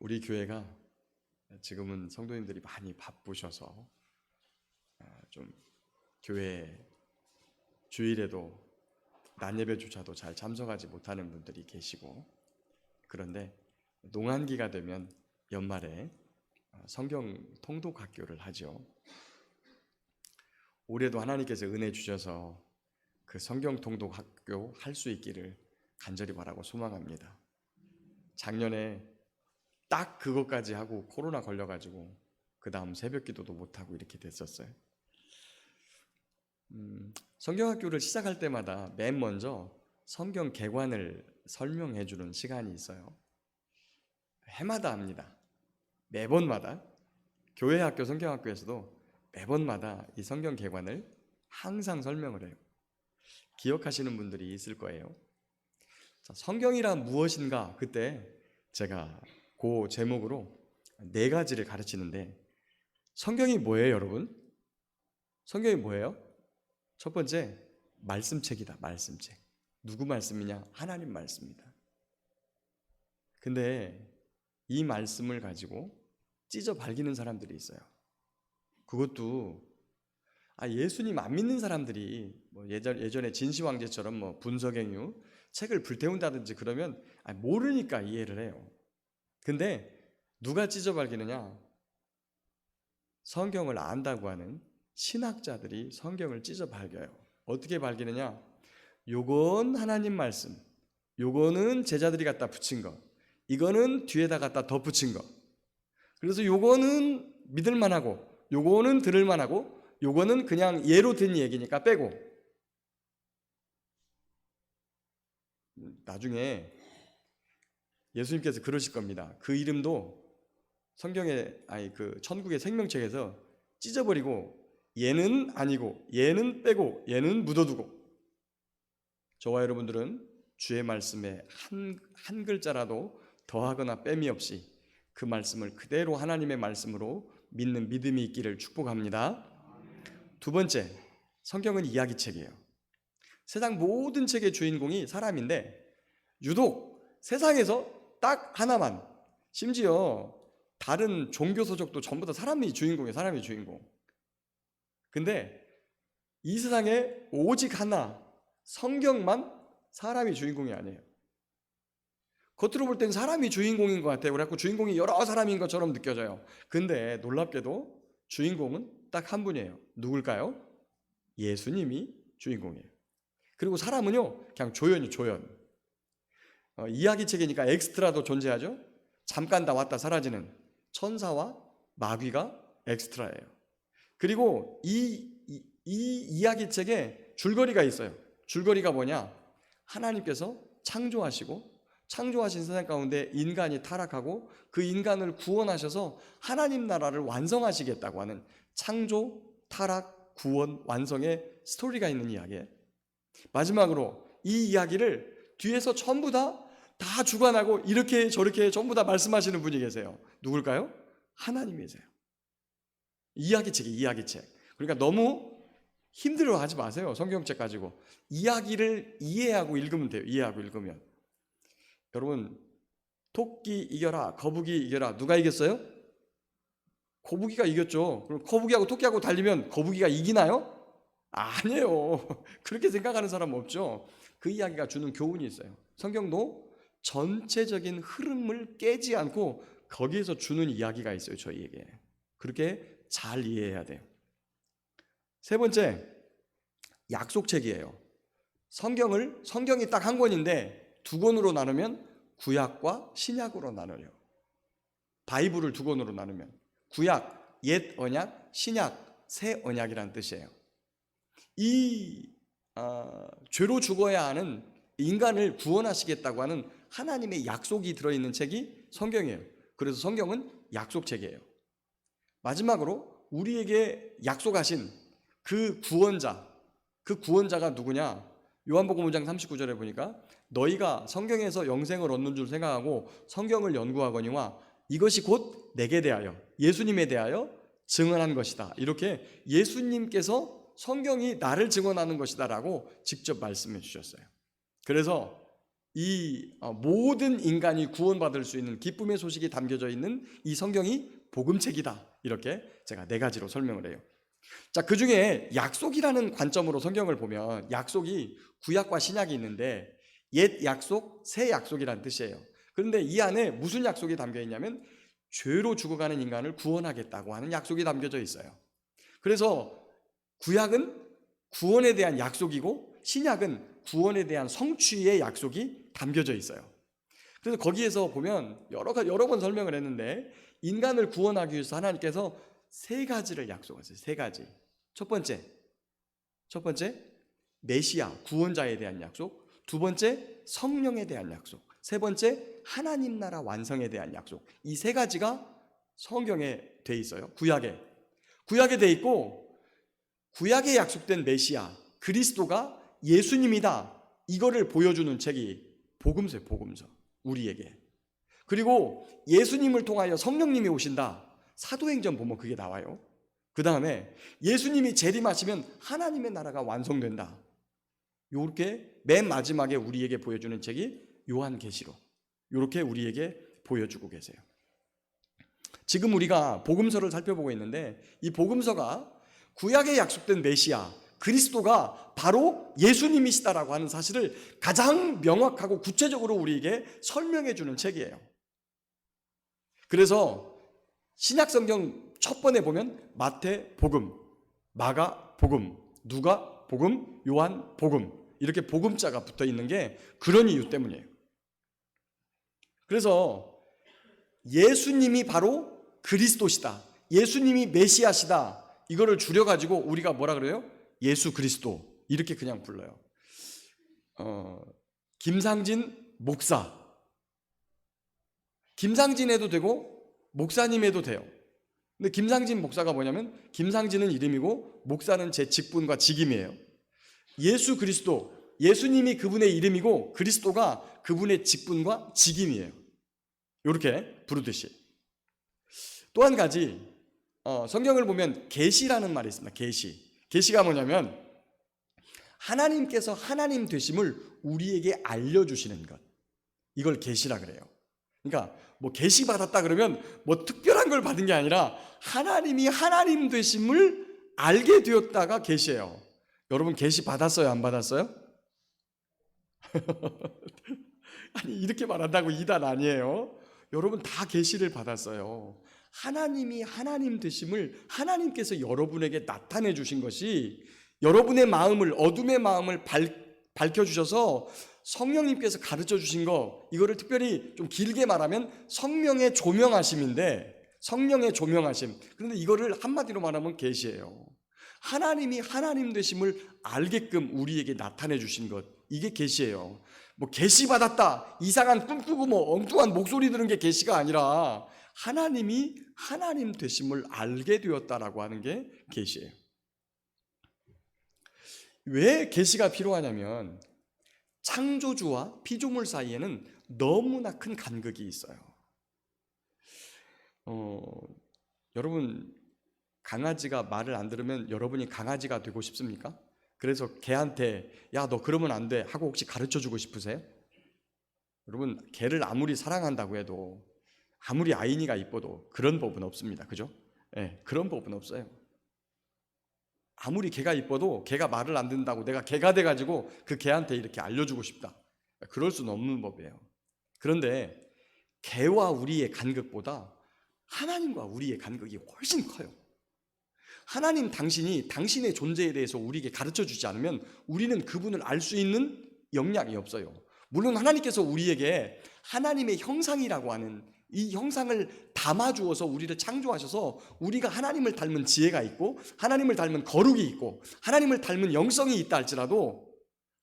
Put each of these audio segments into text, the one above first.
우리 교회가 지금은 성도님들이 많이 바쁘셔서 좀 교회 주일에도 낮 예배조차도 잘 참석하지 못하는 분들이 계시고, 그런데 농한기가 되면 연말에 성경 통독 학교를 하죠. 올해도 하나님께서 은혜 주셔서 그 성경 통독 학교 할 수 있기를 간절히 바라고 소망합니다. 작년에 딱 그것까지 하고 코로나 걸려가지고 그 다음 새벽 기도도 못하고 이렇게 됐었어요. 성경학교를 시작할 때마다 맨 먼저 성경 개관을 설명해 주는 시간이 있어요. 해마다 합니다. 매번마다. 교회 학교 성경학교에서도 매번마다 이 성경 개관을 항상 설명을 해요. 기억하시는 분들이 있을 거예요. 자, 성경이란 무엇인가? 그때 제가 그 제목으로 4가지를 가르치는데, 성경이 뭐예요, 여러분? 성경이 뭐예요? 첫 번째, 말씀책이다. 말씀책. 누구 말씀이냐? 하나님 말씀이다. 근데 이 말씀을 가지고 찢어 발기는 사람들이 있어요. 그것도 예수님 안 믿는 사람들이 예전에 진시황제처럼 분석행유 책을 불태운다든지 그러면 모르니까 이해를 해요. 근데 누가 찢어 발기느냐? 성경을 안다고 하는 신학자들이 성경을 찢어 발겨요. 어떻게 발기느냐? 요건 하나님 말씀, 요거는 제자들이 갖다 붙인 거, 이거는 뒤에다 갖다 덧붙인 거. 그래서 요거는 믿을만하고 요거는 들을만하고 요거는 그냥 예로 든 얘기니까 빼고. 나중에 예수님께서 그러실 겁니다. 그 이름도 성경에 그 천국의 생명책에서 찢어버리고 얘는 아니고 얘는 빼고 얘는 묻어두고. 저와 여러분들은 주의 말씀에 한 글자라도 더하거나 빼미 없이 그 말씀을 그대로 하나님의 말씀으로 믿는 믿음이 있기를 축복합니다. 두 번째, 성경은 이야기책이에요. 세상 모든 책의 주인공이 사람인데 유독 세상에서 딱 하나만, 심지어 다른 종교 서적도 전부 다 사람이 주인공이에요. 사람이 주인공. 근데 이 세상에 오직 하나, 성경만 사람이 주인공이 아니에요. 겉으로 볼 땐 사람이 주인공인 것 같아요. 그래갖고 주인공이 여러 사람인 것처럼 느껴져요. 근데 놀랍게도 주인공은 딱 한 분이에요. 누굴까요? 예수님이 주인공이에요. 그리고 사람은요, 그냥 조연. 이야기책이니까 엑스트라도 존재하죠. 잠깐 다 왔다 사라지는 천사와 마귀가 엑스트라예요. 그리고 이 이야기책에 줄거리가 있어요. 줄거리가 뭐냐? 하나님께서 창조하신 세상 가운데 인간이 타락하고 그 인간을 구원하셔서 하나님 나라를 완성하시겠다고 하는 창조, 타락, 구원, 완성의 스토리가 있는 이야기예요. 마지막으로 이 이야기를 뒤에서 전부 다 주관하고 이렇게 저렇게 전부 다 말씀하시는 분이 계세요. 누굴까요? 하나님이세요. 이야기책. 그러니까 너무 힘들어하지 마세요. 성경책 가지고 이야기를 이해하고 읽으면 돼요. 이해하고 읽으면. 여러분, 토끼 이겨라, 거북이 이겨라. 누가 이겼어요? 거북이가 이겼죠. 그럼 거북이하고 토끼하고 달리면 거북이가 이기나요? 아니에요. 그렇게 생각하는 사람 없죠. 그 이야기가 주는 교훈이 있어요. 성경도 전체적인 흐름을 깨지 않고 거기에서 주는 이야기가 있어요. 저희에게. 그렇게 잘 이해해야 돼요. 세 번째, 약속책이에요. 성경이 딱 한 권인데 2권으로 나누면 구약과 신약으로 나눠요. 바이블을 2권으로 나누면 구약, 옛 언약, 신약, 새 언약이라는 뜻이에요. 죄로 죽어야 하는 인간을 구원하시겠다고 하는 하나님의 약속이 들어있는 책이 성경이에요. 그래서 성경은 약속책이에요. 마지막으로 우리에게 약속하신 그 구원자가 누구냐? 요한복음 5장 39절에 보니까 너희가 성경에서 영생을 얻는 줄 생각하고 성경을 연구하거니와 이것이 곧 내게 대하여, 예수님에 대하여 증언한 것이다. 이렇게 예수님께서 성경이 나를 증언하는 것이다 라고 직접 말씀해 주셨어요. 그래서 이 모든 인간이 구원받을 수 있는 기쁨의 소식이 담겨져 있는 이 성경이 복음책이다. 이렇게 제가 네 가지로 설명을 해요. 자, 그 중에 약속이라는 관점으로 성경을 보면 약속이 구약과 신약이 있는데 옛 약속, 새 약속이라는 뜻이에요. 그런데 이 안에 무슨 약속이 담겨 있냐면 죄로 죽어가는 인간을 구원하겠다고 하는 약속이 담겨져 있어요. 그래서 구약은 구원에 대한 약속이고 신약은 구원에 대한 성취의 약속이 담겨져 있어요. 그래서 거기에서 보면 여러 번 설명을 했는데 인간을 구원하기 위해서 하나님께서 세 가지를 약속하세요. 세 가지. 첫 번째 메시아 구원자에 대한 약속, 두 번째 성령에 대한 약속, 세 번째 하나님 나라 완성에 대한 약속. 이 세 가지가 성경에 돼 있어요. 구약에 돼 있고 구약에 약속된 메시아 그리스도가 예수님이다. 이거를 보여주는 책이 복음서예요. 복음서. 우리에게. 그리고 예수님을 통하여 성령님이 오신다. 사도행전 보면 그게 나와요. 그 다음에 예수님이 재림하시면 하나님의 나라가 완성된다. 이렇게 맨 마지막에 우리에게 보여주는 책이 요한계시록. 이렇게 우리에게 보여주고 계세요. 지금 우리가 복음서를 살펴보고 있는데 이 복음서가 구약에 약속된 메시아 그리스도가 바로 예수님이시다라고 하는 사실을 가장 명확하고 구체적으로 우리에게 설명해 주는 책이에요. 그래서 신약성경 첫 번에 보면 마태 복음, 마가 복음, 누가 복음, 요한 복음 이렇게 복음자가 붙어 있는 게 그런 이유 때문이에요. 그래서 예수님이 바로 그리스도시다. 예수님이 메시아시다. 이거를 줄여가지고 우리가 뭐라 그래요? 예수 그리스도 이렇게 그냥 불러요. 김상진 목사, 김상진 해도 되고 목사님 해도 돼요. 근데 김상진 목사가 뭐냐면 김상진은 이름이고 목사는 제 직분과 직임이에요. 예수 그리스도, 예수님이 그분의 이름이고 그리스도가 그분의 직분과 직임이에요. 이렇게 부르듯이. 또 한 가지 성경을 보면 계시라는 말이 있습니다. 계시가 뭐냐면 하나님께서 하나님 되심을 우리에게 알려주시는 것. 이걸 계시라 그래요. 그러니까 뭐 계시 받았다 그러면 뭐 특별한 걸 받은 게 아니라 하나님이 하나님 되심을 알게 되었다가 계시예요. 여러분 계시 받았어요? 안 받았어요? 아니 이렇게 말한다고 이단 아니에요. 여러분 다 계시를 받았어요. 하나님이 하나님 되심을 하나님께서 여러분에게 나타내 주신 것이 여러분의 마음을 어둠의 마음을 밝혀 주셔서 성령님께서 가르쳐 주신 거 이거를 특별히 좀 길게 말하면 성령의 조명하심인데 성령의 조명하심. 그런데 이거를 한마디로 말하면 계시예요. 하나님이 하나님 되심을 알게끔 우리에게 나타내 주신 것 이게 계시예요. 뭐 계시 받았다 이상한 꿈 꾸고 뭐 엉뚱한 목소리 들은 게 계시가 아니라 하나님이 하나님 되심을 알게 되었다라고 하는 게 계시예요. 왜 계시가 필요하냐면 창조주와 피조물 사이에는 너무나 큰 간극이 있어요. 여러분 강아지가 말을 안 들으면 여러분이 강아지가 되고 싶습니까? 그래서 개한테 야 너 그러면 안 돼 하고 혹시 가르쳐 주고 싶으세요? 여러분 개를 아무리 사랑한다고 해도 아무리 아이니가 이뻐도 그런 법은 없습니다. 그죠? 네, 그런 법은 없어요. 아무리 개가 이뻐도 개가 말을 안 듣는다고 내가 개가 돼가지고 그 개한테 이렇게 알려주고 싶다. 그럴 수는 없는 법이에요. 그런데 개와 우리의 간극보다 하나님과 우리의 간극이 훨씬 커요. 하나님 당신이 당신의 존재에 대해서 우리에게 가르쳐 주지 않으면 우리는 그분을 알 수 있는 역량이 없어요. 물론 하나님께서 우리에게 하나님의 형상이라고 하는 이 형상을 담아주어서 우리를 창조하셔서 우리가 하나님을 닮은 지혜가 있고 하나님을 닮은 거룩이 있고 하나님을 닮은 영성이 있다 할지라도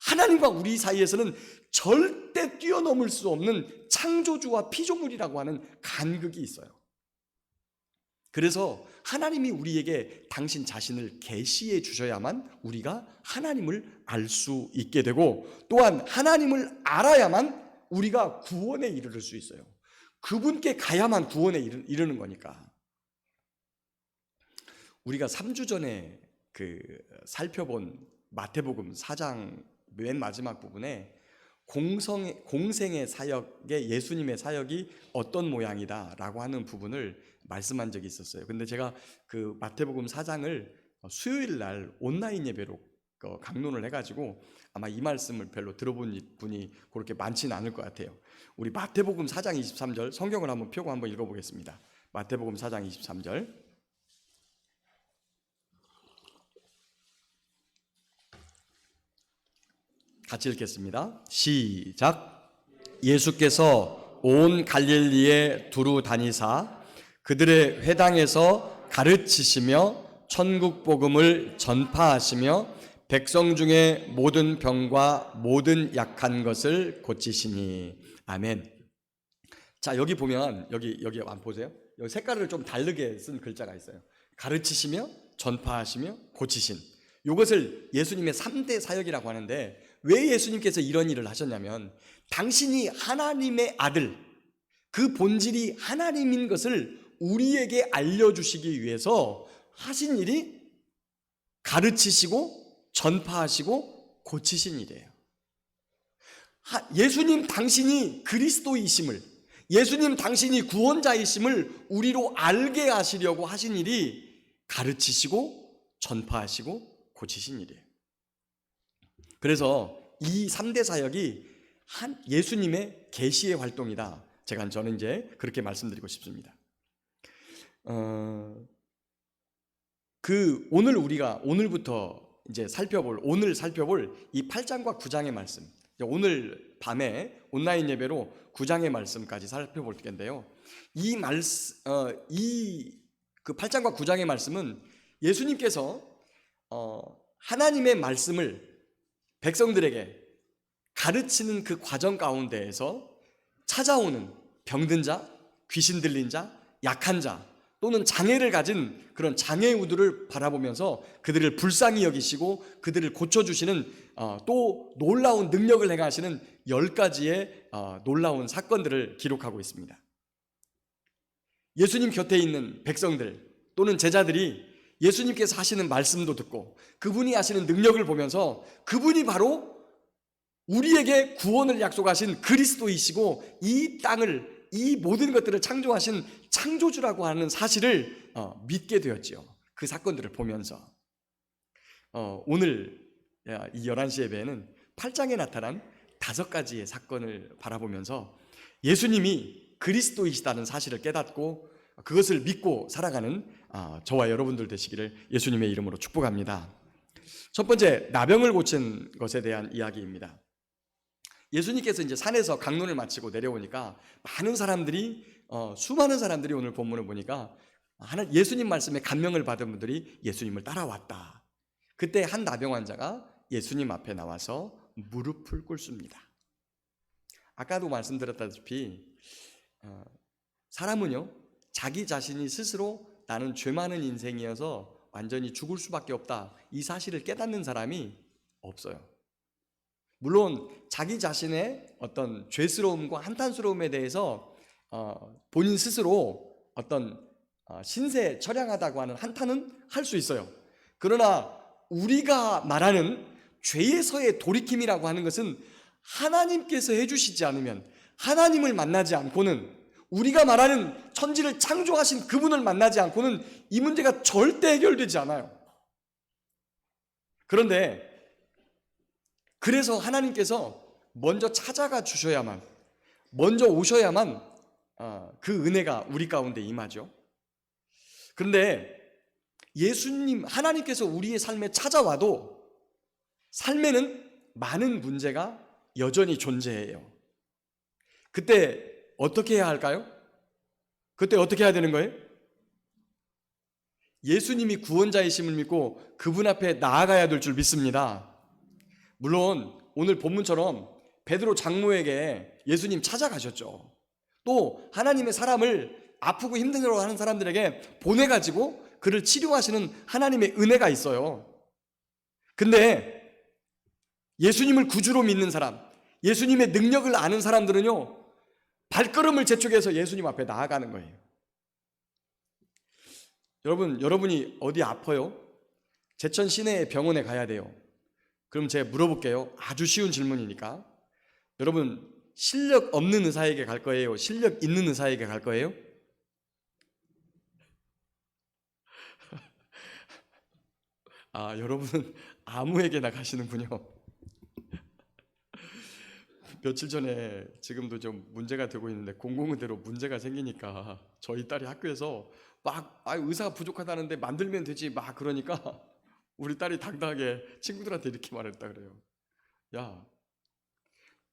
하나님과 우리 사이에서는 절대 뛰어넘을 수 없는 창조주와 피조물이라고 하는 간극이 있어요. 그래서 하나님이 우리에게 당신 자신을 계시해 주셔야만 우리가 하나님을 알 수 있게 되고 또한 하나님을 알아야만 우리가 구원에 이르를 수 있어요. 그분께 가야만 구원에 이르는 거니까. 우리가 3주 전에 살펴본 마태복음 4장 맨 마지막 부분에 공생의 사역의 예수님의 사역이 어떤 모양이다라고 하는 부분을 말씀한 적이 있었어요. 근데 제가 그 마태복음 4장을 수요일 날 온라인 예배로 강론을 해가지고 아마 이 말씀을 별로 들어본 분이 그렇게 많지는 않을 것 같아요. 우리 마태복음 4장 23절 성경을 한번 펴고 한번 읽어보겠습니다. 마태복음 4장 23절 같이 읽겠습니다. 시작. 예수께서 온 갈릴리에 두루 다니사 그들의 회당에서 가르치시며 천국 복음을 전파하시며 백성 중에 모든 병과 모든 약한 것을 고치시니. 아멘. 자, 여기 보면 여기 한번 보세요. 여기 색깔을 좀 다르게 쓴 글자가 있어요. 가르치시며 전파하시며 고치신. 이것을 예수님의 3대 사역이라고 하는데, 왜 예수님께서 이런 일을 하셨냐면 당신이 하나님의 아들, 그 본질이 하나님인 것을 우리에게 알려주시기 위해서 하신 일이 가르치시고 전파하시고 고치신 일이에요. 예수님 당신이 그리스도이심을, 예수님 당신이 구원자이심을 우리로 알게 하시려고 하신 일이 가르치시고 전파하시고 고치신 일이에요. 그래서 이 3대 사역이 예수님의 계시의 활동이다. 저는 이제 그렇게 말씀드리고 싶습니다. 오늘부터 이제 오늘 살펴볼 이 8장과 9장의 말씀, 오늘 밤에 온라인 예배로 9장의 말씀까지 살펴볼 텐데요. 이 8장과 9장의 말씀은 예수님께서 하나님의 말씀을 백성들에게 가르치는 그 과정 가운데에서 찾아오는 병든 자, 귀신 들린 자, 약한 자 또는 장애를 가진 그런 장애우들을 바라보면서 그들을 불쌍히 여기시고 그들을 고쳐주시는 또 놀라운 능력을 행하시는 10가지의 놀라운 사건들을 기록하고 있습니다. 예수님 곁에 있는 백성들 또는 제자들이 예수님께서 하시는 말씀도 듣고 그분이 하시는 능력을 보면서 그분이 바로 우리에게 구원을 약속하신 그리스도이시고 이 땅을, 이 모든 것들을 창조하신 창조주라고 하는 사실을 믿게 되었지요. 그 사건들을 보면서 오늘 이 11시 예배에는 8장에 나타난 5가지의 사건을 바라보면서 예수님이 그리스도이시다는 사실을 깨닫고 그것을 믿고 살아가는 저와 여러분들 되시기를 예수님의 이름으로 축복합니다. 첫 번째, 나병을 고친 것에 대한 이야기입니다. 예수님께서 이제 산에서 강론을 마치고 내려오니까 수많은 사람들이 오늘 본문을 보니까 예수님 말씀에 감명을 받은 분들이 예수님을 따라왔다. 그때 한 나병 환자가 예수님 앞에 나와서 무릎을 꿇습니다. 아까도 말씀드렸다시피 사람은요, 자기 자신이 스스로 나는 죄 많은 인생이어서 완전히 죽을 수밖에 없다, 이 사실을 깨닫는 사람이 없어요. 물론 자기 자신의 어떤 죄스러움과 한탄스러움에 대해서 본인 스스로 어떤 신세 처량하다고 하는 한탄은 할 수 있어요. 그러나 우리가 말하는 죄에서의 돌이킴이라고 하는 것은 하나님께서 해주시지 않으면, 하나님을 만나지 않고는, 우리가 말하는 천지를 창조하신 그분을 만나지 않고는 이 문제가 절대 해결되지 않아요. 그래서 하나님께서 먼저 찾아가 주셔야만, 먼저 오셔야만 그 은혜가 우리 가운데 임하죠. 그런데 하나님께서 우리의 삶에 찾아와도 삶에는 많은 문제가 여전히 존재해요. 그때 어떻게 해야 할까요? 그때 어떻게 해야 되는 거예요? 예수님이 구원자이심을 믿고 그분 앞에 나아가야 될 줄 믿습니다. 물론 오늘 본문처럼 베드로 장로에게 예수님 찾아가셨죠. 또 하나님의 사람을 아프고 힘들어 하는 사람들에게 보내가지고 그를 치료하시는 하나님의 은혜가 있어요. 근데 예수님을 구주로 믿는 사람, 예수님의 능력을 아는 사람들은요, 발걸음을 재촉해서 예수님 앞에 나아가는 거예요. 여러분이 어디 아파요? 제천 시내의 병원에 가야 돼요. 그럼 제가 물어볼게요. 아주 쉬운 질문이니까. 여러분, 실력 없는 의사에게 갈 거예요? 실력 있는 의사에게 갈 거예요? 아, 여러분은 아무에게나 가시는군요. 며칠 전에 지금도 좀 문제가 되고 있는데 공공의대로 문제가 생기니까 저희 딸이 학교에서 막 의사가 부족하다는데 만들면 되지 막 그러니까 우리 딸이 당당하게 친구들한테 이렇게 말했다 그래요. 야,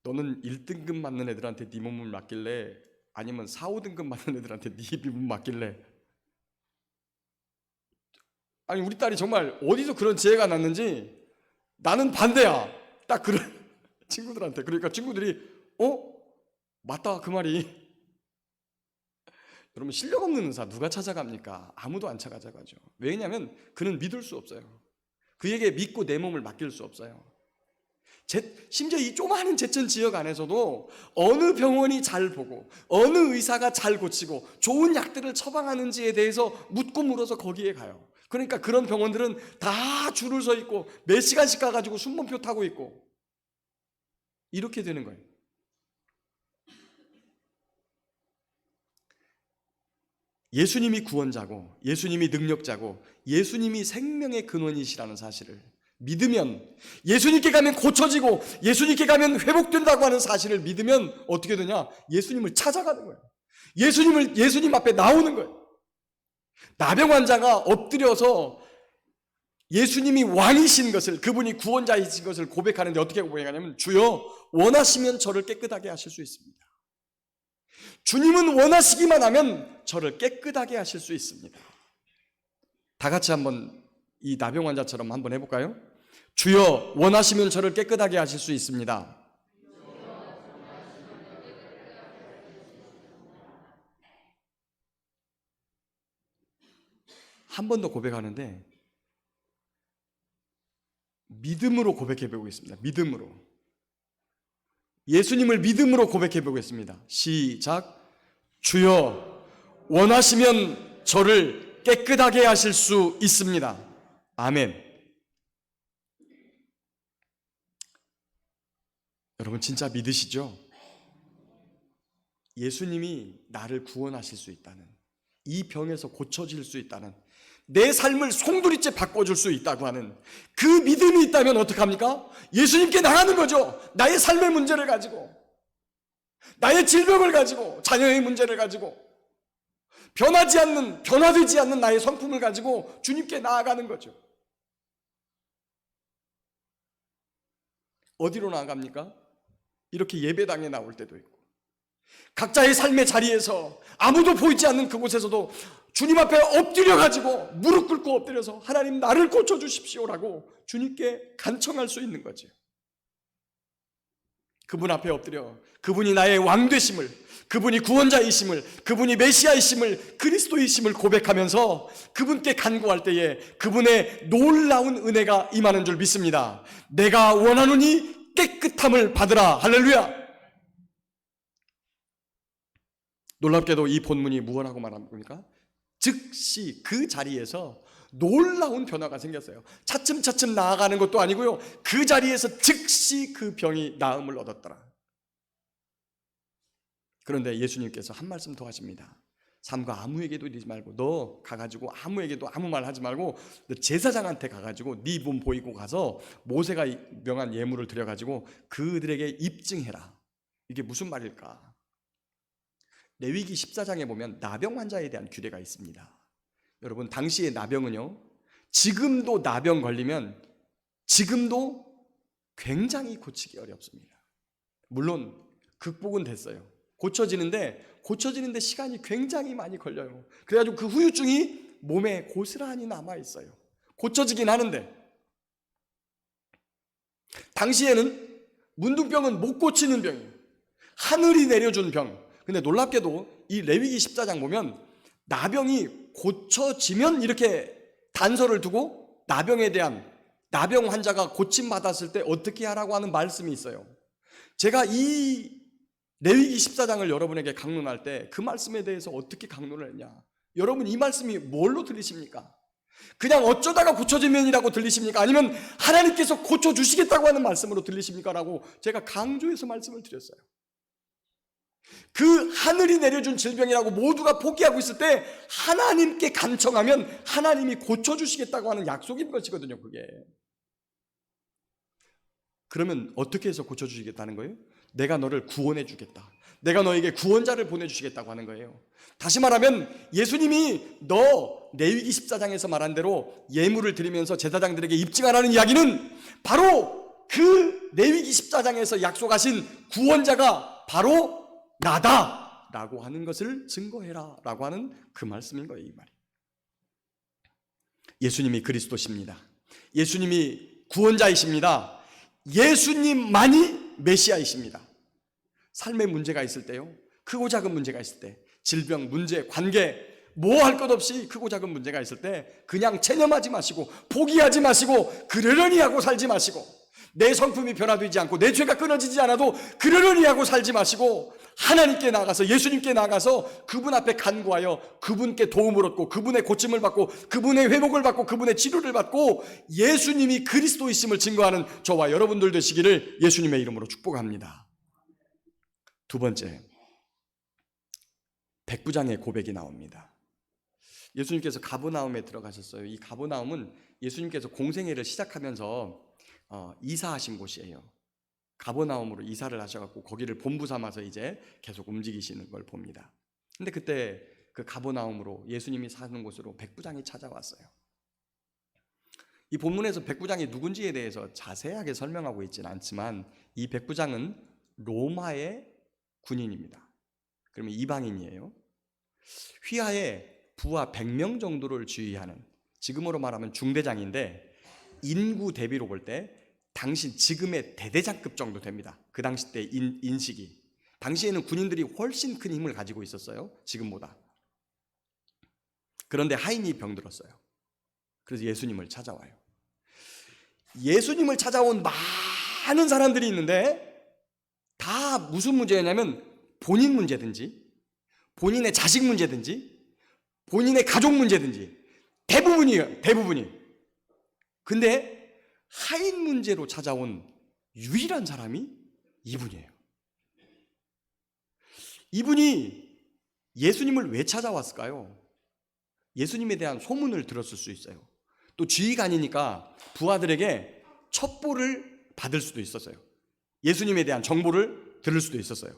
너는 1등급 맞는 애들한테 네 몸을 맡길래? 아니면 4, 5등급 맞는 애들한테 네 몸을 맡길래? 아니, 우리 딸이 정말 어디서 그런 지혜가 났는지 나는 반대야. 딱 그런 친구들한테. 그러니까 친구들이 맞다 그 말이. 여러분, 실력 없는 의사 누가 찾아갑니까? 아무도 안 찾아가죠. 왜냐하면 그는 믿을 수 없어요. 그에게 믿고 내 몸을 맡길 수 없어요. 심지어 이 조그마한 제천 지역 안에서도 어느 병원이 잘 보고 어느 의사가 잘 고치고 좋은 약들을 처방하는지에 대해서 묻고 물어서 거기에 가요. 그러니까 그런 병원들은 다 줄을 서 있고 몇 시간씩 가가지고 순번표 타고 있고 이렇게 되는 거예요. 예수님이 구원자고 예수님이 능력자고 예수님이 생명의 근원이시라는 사실을 믿으면, 예수님께 가면 고쳐지고 예수님께 가면 회복된다고 하는 사실을 믿으면 어떻게 되냐? 예수님을 찾아가는 거예요. 예수님 앞에 나오는 거예요. 나병 환자가 엎드려서 예수님이 왕이신 것을, 그분이 구원자이신 것을 고백하는데 어떻게 고백하냐면, 주여 원하시면 저를 깨끗하게 하실 수 있습니다. 주님은 원하시기만 하면 저를 깨끗하게 하실 수 있습니다. 다 같이 한번 이 나병 환자처럼 한번 해볼까요? 주여 원하시면 저를 깨끗하게 하실 수 있습니다. 한 번 더 고백하는데 믿음으로 고백해 보겠습니다. 믿음으로. 예수님을 믿음으로 고백해 보겠습니다. 시작. 주여 원하시면 저를 깨끗하게 하실 수 있습니다. 아멘. 여러분 진짜 믿으시죠? 예수님이 나를 구원하실 수 있다는, 이 병에서 고쳐질 수 있다는, 내 삶을 송두리째 바꿔줄 수 있다고 하는 그 믿음이 있다면 어떡합니까? 예수님께 나가는 거죠. 나의 삶의 문제를 가지고, 나의 질병을 가지고, 자녀의 문제를 가지고, 변화되지 않는 나의 성품을 가지고 주님께 나아가는 거죠. 어디로 나아갑니까? 이렇게 예배당에 나올 때도 있고, 각자의 삶의 자리에서 아무도 보이지 않는 그곳에서도 주님 앞에 엎드려가지고 무릎 꿇고 엎드려서 하나님 나를 고쳐주십시오라고 주님께 간청할 수 있는 거죠. 그분 앞에 엎드려 그분이 나의 왕 되심을, 그분이 구원자이심을, 그분이 메시아이심을, 그리스도이심을 고백하면서 그분께 간구할 때에 그분의 놀라운 은혜가 임하는 줄 믿습니다. 내가 원하노니 깨끗함을 받으라. 할렐루야. 놀랍게도 이 본문이 무엇라고 말합니까? 즉시 그 자리에서 놀라운 변화가 생겼어요. 차츰차츰 나아가는 것도 아니고요, 그 자리에서 즉시 그 병이 나음을 얻었더라. 그런데 예수님께서 한 말씀 더 하십니다. 삼가 아무에게도 이러지 말고, 너 가가지고 아무에게도 아무 말 하지 말고 너 제사장한테 가가지고 네 몸 보이고 가서 모세가 명한 예물을 드려가지고 그들에게 입증해라. 이게 무슨 말일까? 레위기 14장에 보면 나병 환자에 대한 규례가 있습니다. 여러분, 당시의 나병은요, 지금도 나병 걸리면 지금도 굉장히 고치기 어렵습니다. 물론 극복은 됐어요. 고쳐지는데 시간이 굉장히 많이 걸려요. 그래가지고 그 후유증이 몸에 고스란히 남아있어요. 고쳐지긴 하는데, 당시에는 문둥병은 못 고치는 병이에요. 하늘이 내려준 병. 근데 놀랍게도 이 레위기 14장 보면 나병이 고쳐지면 이렇게 단서를 두고 나병에 대한, 나병 환자가 고침받았을 때 어떻게 하라고 하는 말씀이 있어요. 제가 이 레위기 14장을 여러분에게 강론할 때 그 말씀에 대해서 어떻게 강론을 했냐? 여러분 이 말씀이 뭘로 들리십니까? 그냥 어쩌다가 고쳐지면이라고 들리십니까? 아니면 하나님께서 고쳐주시겠다고 하는 말씀으로 들리십니까? 라고 제가 강조해서 말씀을 드렸어요. 그 하늘이 내려준 질병이라고 모두가 포기하고 있을 때 하나님께 간청하면 하나님이 고쳐주시겠다고 하는 약속인 것이거든요, 그게. 그러면 어떻게 해서 고쳐주시겠다는 거예요? 내가 너를 구원해 주겠다. 내가 너에게 구원자를 보내주시겠다고 하는 거예요. 다시 말하면 예수님이 너 레위기 14장에서 말한 대로 예물을 드리면서 제사장들에게 입증하라는 이야기는 바로 그 레위기 14장에서 약속하신 구원자가 바로 나다 라고 하는 것을 증거해라 라고 하는 그 말씀인 거예요. 이 말이. 예수님이 그리스도십니다. 예수님이 구원자이십니다. 예수님만이 메시아이십니다. 삶의 문제가 있을 때요, 크고 작은 문제가 있을 때, 질병, 문제, 관계, 뭐 할 것 없이 크고 작은 문제가 있을 때 그냥 체념하지 마시고 포기하지 마시고 그러려니 하고 살지 마시고, 내 성품이 변화되지 않고 내 죄가 끊어지지 않아도 그러려니 하고 살지 마시고 하나님께 나가서, 예수님께 나가서 그분 앞에 간구하여 그분께 도움을 얻고 그분의 고침을 받고 그분의 회복을 받고 그분의 치료를 받고 예수님이 그리스도이심을 증거하는 저와 여러분들 되시기를 예수님의 이름으로 축복합니다. 두 번째, 백부장의 고백이 나옵니다. 예수님께서 가버나움에 들어가셨어요. 이 가버나움은 예수님께서 공생애를 시작하면서 이사하신 곳이에요. 가버나움으로 이사를 하셔갖고 거기를 본부 삼아서 이제 계속 움직이시는 걸 봅니다. 근데 그때 그 가버나움으로 예수님이 사는 곳으로 백부장이 찾아왔어요. 이 본문에서 백부장이 누군지에 대해서 자세하게 설명하고 있지는 않지만 이 백부장은 로마의 군인입니다. 그러면 이방인이에요. 휘하에 부하 100명 정도를 지휘하는, 지금으로 말하면 중대장인데 인구 대비로 볼 때 당시 지금의 대대장급 정도 됩니다. 그 당시 때 인식이. 당시에는 군인들이 훨씬 큰 힘을 가지고 있었어요, 지금보다. 그런데 하인이 병들었어요. 그래서 예수님을 찾아와요. 예수님을 찾아온 많은 사람들이 있는데 다 무슨 문제냐면 본인 문제든지 본인의 자식 문제든지 본인의 가족 문제든지 대부분이에요. 대부분이. 근데 하인 문제로 찾아온 유일한 사람이 이분이에요. 이분이 예수님을 왜 찾아왔을까요? 예수님에 대한 소문을 들었을 수 있어요. 또 지휘관이니까 부하들에게 첩보를 받을 수도 있었어요. 예수님에 대한 정보를 들을 수도 있었어요.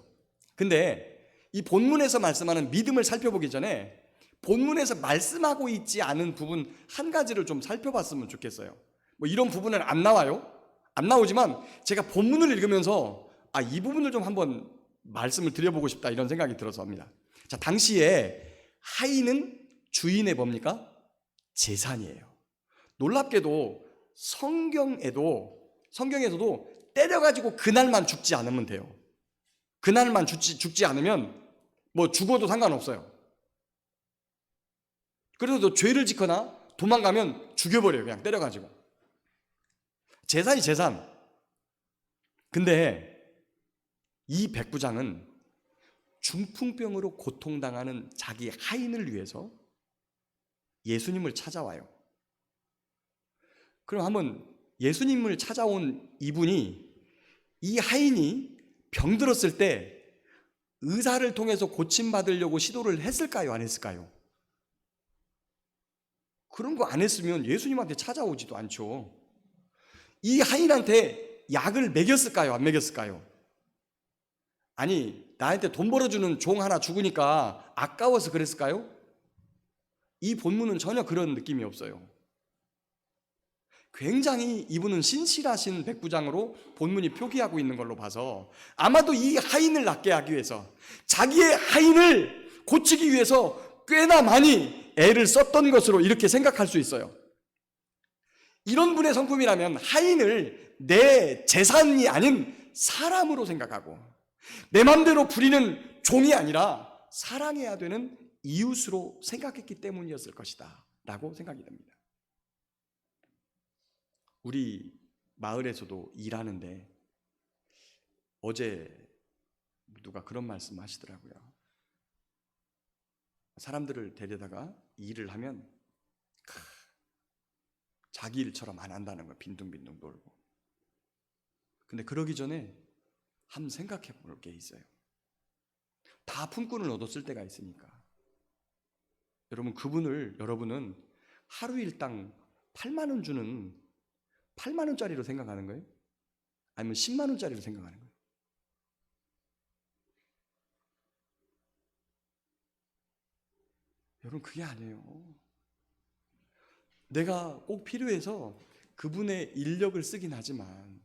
근데 이 본문에서 말씀하는 믿음을 살펴보기 전에 본문에서 말씀하고 있지 않은 부분 한 가지를 좀 살펴봤으면 좋겠어요. 뭐 이런 부분은 안 나와요. 안 나오지만 제가 본문을 읽으면서 이 부분을 좀 한번 말씀을 드려보고 싶다 이런 생각이 들어서 합니다. 자, 당시에 하인은 주인의 뭡니까? 재산이에요. 놀랍게도 성경에서도 때려가지고 그날만 죽지 않으면 돼요. 그날만 죽지 않으면 뭐 죽어도 상관없어요. 그래서 너 죄를 짓거나 도망가면 죽여버려요. 그냥 때려가지고. 재산이 재산. 근데 이 백부장은 중풍병으로 고통당하는 자기 하인을 위해서 예수님을 찾아와요. 그럼 한번 예수님을 찾아온 이분이, 이 하인이 병들었을 때 의사를 통해서 고침받으려고 시도를 했을까요? 안 했을까요? 그런 거 안 했으면 예수님한테 찾아오지도 않죠. 이 하인한테 약을 먹였을까요? 안 먹였을까요? 아니, 나한테 돈 벌어주는 종 하나 죽으니까 아까워서 그랬을까요? 이 본문은 전혀 그런 느낌이 없어요. 굉장히 이분은 신실하신 백부장으로 본문이 표기하고 있는 걸로 봐서 아마도 이 하인을 낫게 하기 위해서, 자기의 하인을 고치기 위해서 꽤나 많이 애를 썼던 것으로 이렇게 생각할 수 있어요. 이런 분의 성품이라면 하인을 내 재산이 아닌 사람으로 생각하고 내 맘대로 부리는 종이 아니라 사랑해야 되는 이웃으로 생각했기 때문이었을 것이다 라고 생각이 됩니다. 우리 마을에서도 일하는데 어제 누가 그런 말씀 하시더라고요. 사람들을 데려다가 일을 하면 자기 일처럼 안 한다는 거예요. 빈둥빈둥 놀고. 근데 그러기 전에 한번 생각해 볼 게 있어요. 다 품꾼을 얻었을 때가 있으니까. 여러분은 하루 일당 8만 원 주는 8만 원짜리로 생각하는 거예요? 아니면 10만 원짜리로 생각하는 거예요? 여러분, 그게 아니에요. 내가 꼭 필요해서 그분의 인력을 쓰긴 하지만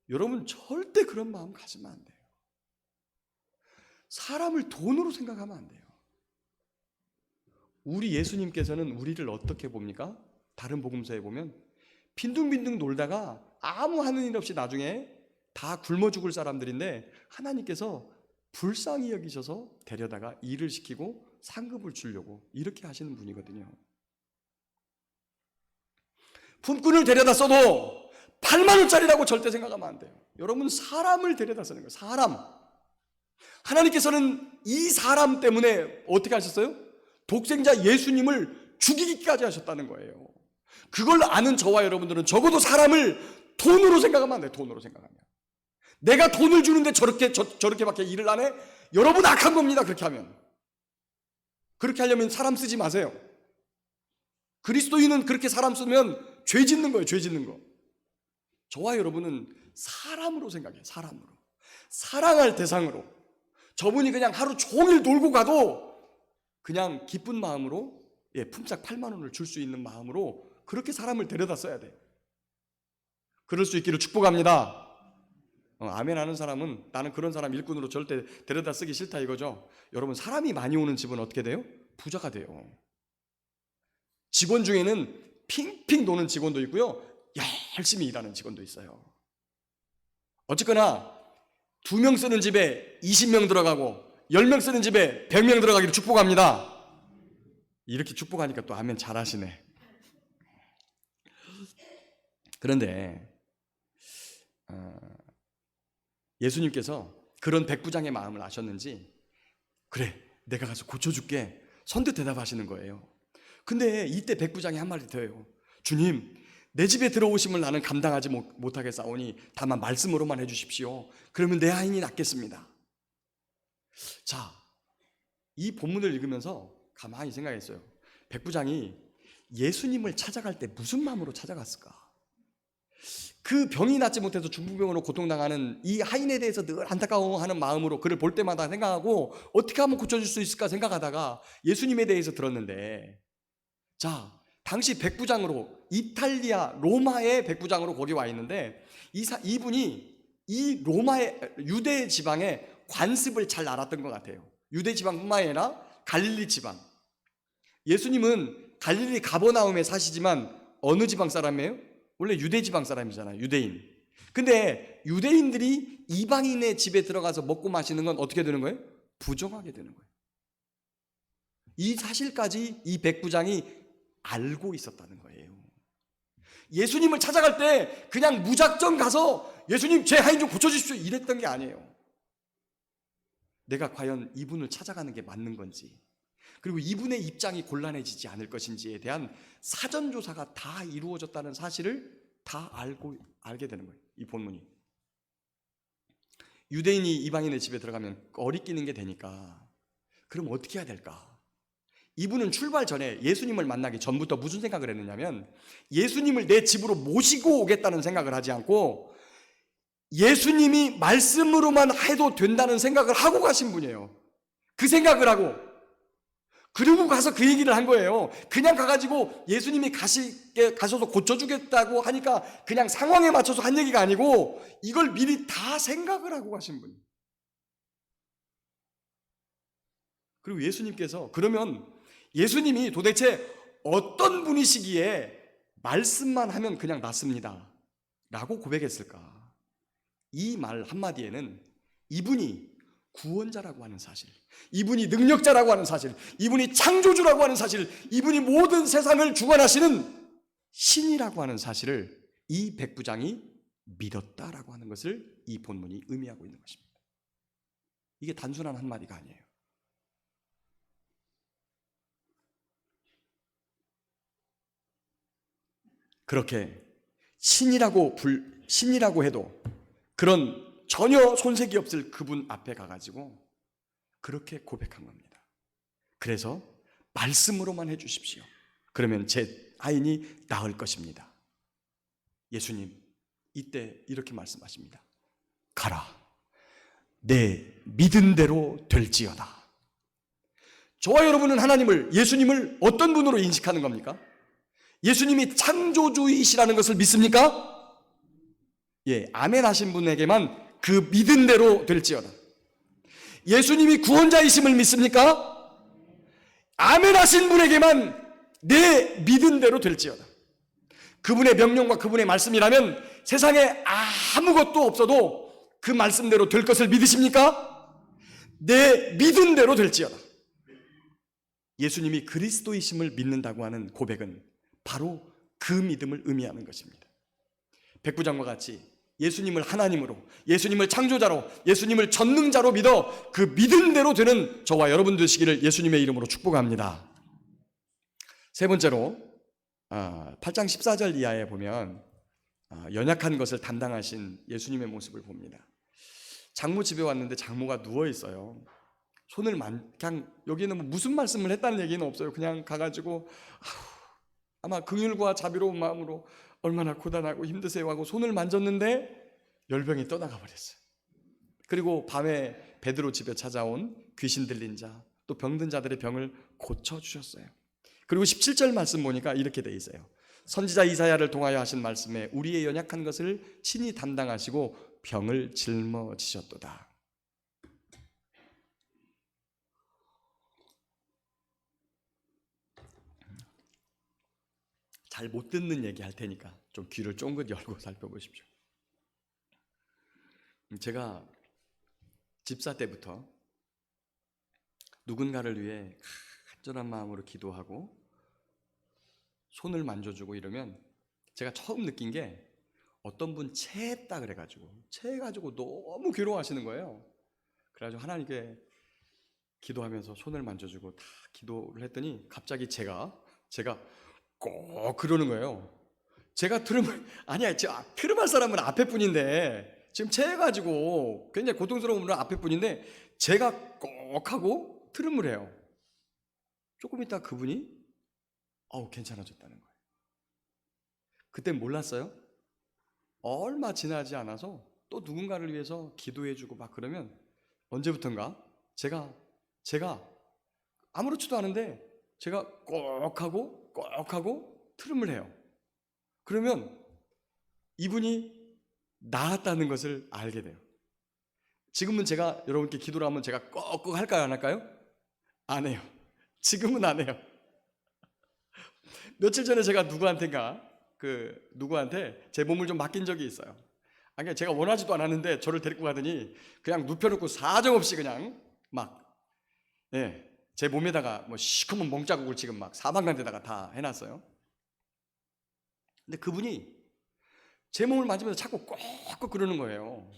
여러분 절대 그런 마음 가지면 안 돼요. 사람을 돈으로 생각하면 안 돼요. 우리 예수님께서는 우리를 어떻게 봅니까? 다른 복음서에 보면 빈둥빈둥 놀다가 아무 하는 일 없이 나중에 다 굶어 죽을 사람들인데 하나님께서 불쌍히 여기셔서 데려다가 일을 시키고 상급을 주려고 이렇게 하시는 분이거든요. 품꾼을 데려다 써도 8만 원짜리라고 절대 생각하면 안 돼요. 여러분, 사람을 데려다 쓰는 거예요. 사람. 하나님께서는 이 사람 때문에 어떻게 하셨어요? 독생자 예수님을 죽이기까지 하셨다는 거예요. 그걸 아는 저와 여러분들은 적어도 사람을 돈으로 생각하면 안 돼요. 돈으로 생각하면. 내가 돈을 주는데 저렇게밖에 일을 안 해? 여러분 악한 겁니다. 그렇게 하면. 그렇게 하려면 사람 쓰지 마세요. 그리스도인은 그렇게 사람 쓰면 죄 짓는 거예요. 죄 짓는 거. 저와 여러분은 사람으로 생각해요. 사람으로. 사랑할 대상으로. 저분이 그냥 하루 종일 놀고 가도 그냥 기쁜 마음으로 품삯 8만 원을 줄 수 있는 마음으로 그렇게 사람을 데려다 써야 돼요. 그럴 수 있기를 축복합니다. 아멘 하는 사람은 나는 그런 사람 일꾼으로 절대 데려다 쓰기 싫다 이거죠. 여러분, 사람이 많이 오는 집은 어떻게 돼요? 부자가 돼요. 직원 중에는 핑핑 도는 직원도 있고요, 열심히 일하는 직원도 있어요. 어쨌거나 2명 쓰는 집에 20명 들어가고 10명 쓰는 집에 100명 들어가기를 축복합니다. 이렇게 축복하니까 또 아멘 잘하시네. 그런데 예수님께서 그런 백부장의 마음을 아셨는지 그래, 내가 가서 고쳐줄게 선뜻 대답하시는 거예요. 근데 이때 백부장이 한마디 더 해요. 주님, 내 집에 들어오심을 나는 감당하지 못하겠사오니 다만 말씀으로만 해주십시오. 그러면 내 하인이 낫겠습니다. 자, 이 본문을 읽으면서 가만히 생각했어요. 백부장이 예수님을 찾아갈 때 무슨 마음으로 찾아갔을까? 그 병이 낫지 못해서 중풍병으로 고통당하는 이 하인에 대해서 늘 안타까워하는 마음으로 그를 볼 때마다 생각하고 어떻게 하면 고쳐줄 수 있을까 생각하다가 예수님에 대해서 들었는데, 자, 당시 백부장으로 이탈리아 로마의 백부장으로 거기 와 있는데 이분이 이 로마의 유대 지방의 관습을 잘 알았던 것 같아요. 유대 지방뿐만 아니라 갈릴리 지방. 예수님은 갈릴리 가버나움에 사시지만 어느 지방 사람이에요? 원래 유대 지방 사람이잖아요. 유대인. 근데 유대인들이 이방인의 집에 들어가서 먹고 마시는 건 어떻게 되는 거예요? 부정하게 되는 거예요. 이 사실까지 이 백부장이 알고 있었다는 거예요. 예수님을 찾아갈 때 그냥 무작정 가서 예수님 제 하인 좀 고쳐주십시오 이랬던 게 아니에요. 내가 과연 이분을 찾아가는 게 맞는 건지, 그리고 이분의 입장이 곤란해지지 않을 것인지에 대한 사전조사가 다 이루어졌다는 사실을 다 알게 되는 거예요. 이 본문이. 유대인이 이방인의 집에 들어가면 어리끼는 게 되니까 그럼 어떻게 해야 될까? 이분은 출발 전에 예수님을 만나기 전부터 무슨 생각을 했느냐면 예수님을 내 집으로 모시고 오겠다는 생각을 하지 않고 예수님이 말씀으로만 해도 된다는 생각을 하고 가신 분이에요. 그 생각을 하고 그리고 가서 그 얘기를 한 거예요. 그냥 가가지고 예수님이 가셔서 고쳐주겠다고 하니까 그냥 상황에 맞춰서 한 얘기가 아니고 이걸 미리 다 생각을 하고 가신 분. 그리고 예수님께서 그러면 예수님이 도대체 어떤 분이시기에 말씀만 하면 그냥 낫습니다 라고 고백했을까? 이 말 한마디에는 이분이 구원자라고 하는 사실, 이분이 능력자라고 하는 사실, 이분이 창조주라고 하는 사실, 이분이 모든 세상을 주관하시는 신이라고 하는 사실을 이 백부장이 믿었다라고 하는 것을 이 본문이 의미하고 있는 것입니다. 이게 단순한 한마디가 아니에요. 그렇게 신이라고 해도 그런 전혀 손색이 없을 그분 앞에 가가지고 그렇게 고백한 겁니다. 그래서 말씀으로만 해주십시오. 그러면 제 아인이 나을 것입니다. 예수님 이때 이렇게 말씀하십니다. 가라, 내 믿은 대로 될지어다. 저와 여러분은 하나님을, 예수님을 어떤 분으로 인식하는 겁니까? 예수님이 창조주이시라는 것을 믿습니까? 예, 아멘 하신 분에게만 그 믿은 대로 될지어다. 예수님이 구원자이심을 믿습니까? 아멘 하신 분에게만 내 믿은 대로 될지어다. 그분의 명령과 그분의 말씀이라면 세상에 아무것도 없어도 그 말씀대로 될 것을 믿으십니까? 내 믿은 대로 될지어다. 예수님이 그리스도이심을 믿는다고 하는 고백은 바로 그 믿음을 의미하는 것입니다. 백부장과 같이 예수님을 하나님으로, 예수님을 창조자로, 예수님을 전능자로 믿어 그 믿은 대로 되는 저와 여러분 되시기를 예수님의 이름으로 축복합니다. 세 번째로 8장 14절 이하에 보면 연약한 것을 담당하신 예수님의 모습을 봅니다. 장모 집에 왔는데 장모가 누워 있어요. 손을 그냥 여기는 뭐 무슨 말씀을 했다는 얘기는 없어요. 그냥 가가지고 아마 긍휼과 자비로운 마음으로 얼마나 고단하고 힘드세요 하고 손을 만졌는데 열병이 떠나가 버렸어요. 그리고 밤에 베드로 집에 찾아온 귀신 들린 자, 또 병든 자들의 병을 고쳐주셨어요. 그리고 17절 말씀 보니까 이렇게 돼 있어요. 선지자 이사야를 통하여 하신 말씀에 우리의 연약한 것을 친히 담당하시고 병을 짊어지셨도다. 잘 못 듣는 얘기 할 테니까 좀 귀를 쫑긋 열고 살펴보십시오. 제가 집사 때부터 누군가를 위해 간절한 마음으로 기도하고 손을 만져주고 이러면 제가 처음 느낀 게 어떤 분 체했다 그래가지고 체해가지고 너무 괴로워하시는 거예요. 그래가지고 하나님께 기도하면서 손을 만져주고 다 기도를 했더니 갑자기 제가 꼭 그러는 거예요. 제가 트름할 사람은 앞에 뿐인데 지금 체해가지고 굉장히 고통스러운 분은 앞에 뿐인데 제가 꼭 하고 트름을 해요. 조금 있다 그분이 괜찮아졌다는 거예요. 그땐 몰랐어요. 얼마 지나지 않아서 또 누군가를 위해서 기도해주고 막 그러면 언제부턴가 제가 아무렇지도 않은데 제가 꼭 하고 트름을 해요. 그러면 이분이 나았다는 것을 알게 돼요. 지금은 제가 여러분께 기도를 하면 제가 꼭 할까요? 안 할까요? 안 해요. 지금은 안 해요. 며칠 전에 제가 누구한테 제 몸을 좀 맡긴 적이 있어요. 그러니까 제가 원하지도 않았는데 저를 데리고 가더니 그냥 눕혀놓고 사정없이 그냥 제 몸에다가 뭐 시커먼 멍자국을 지금 막 사방간데다가 다 해놨어요. 근데 그분이 제 몸을 만지면서 자꾸 꼭 그러는 거예요.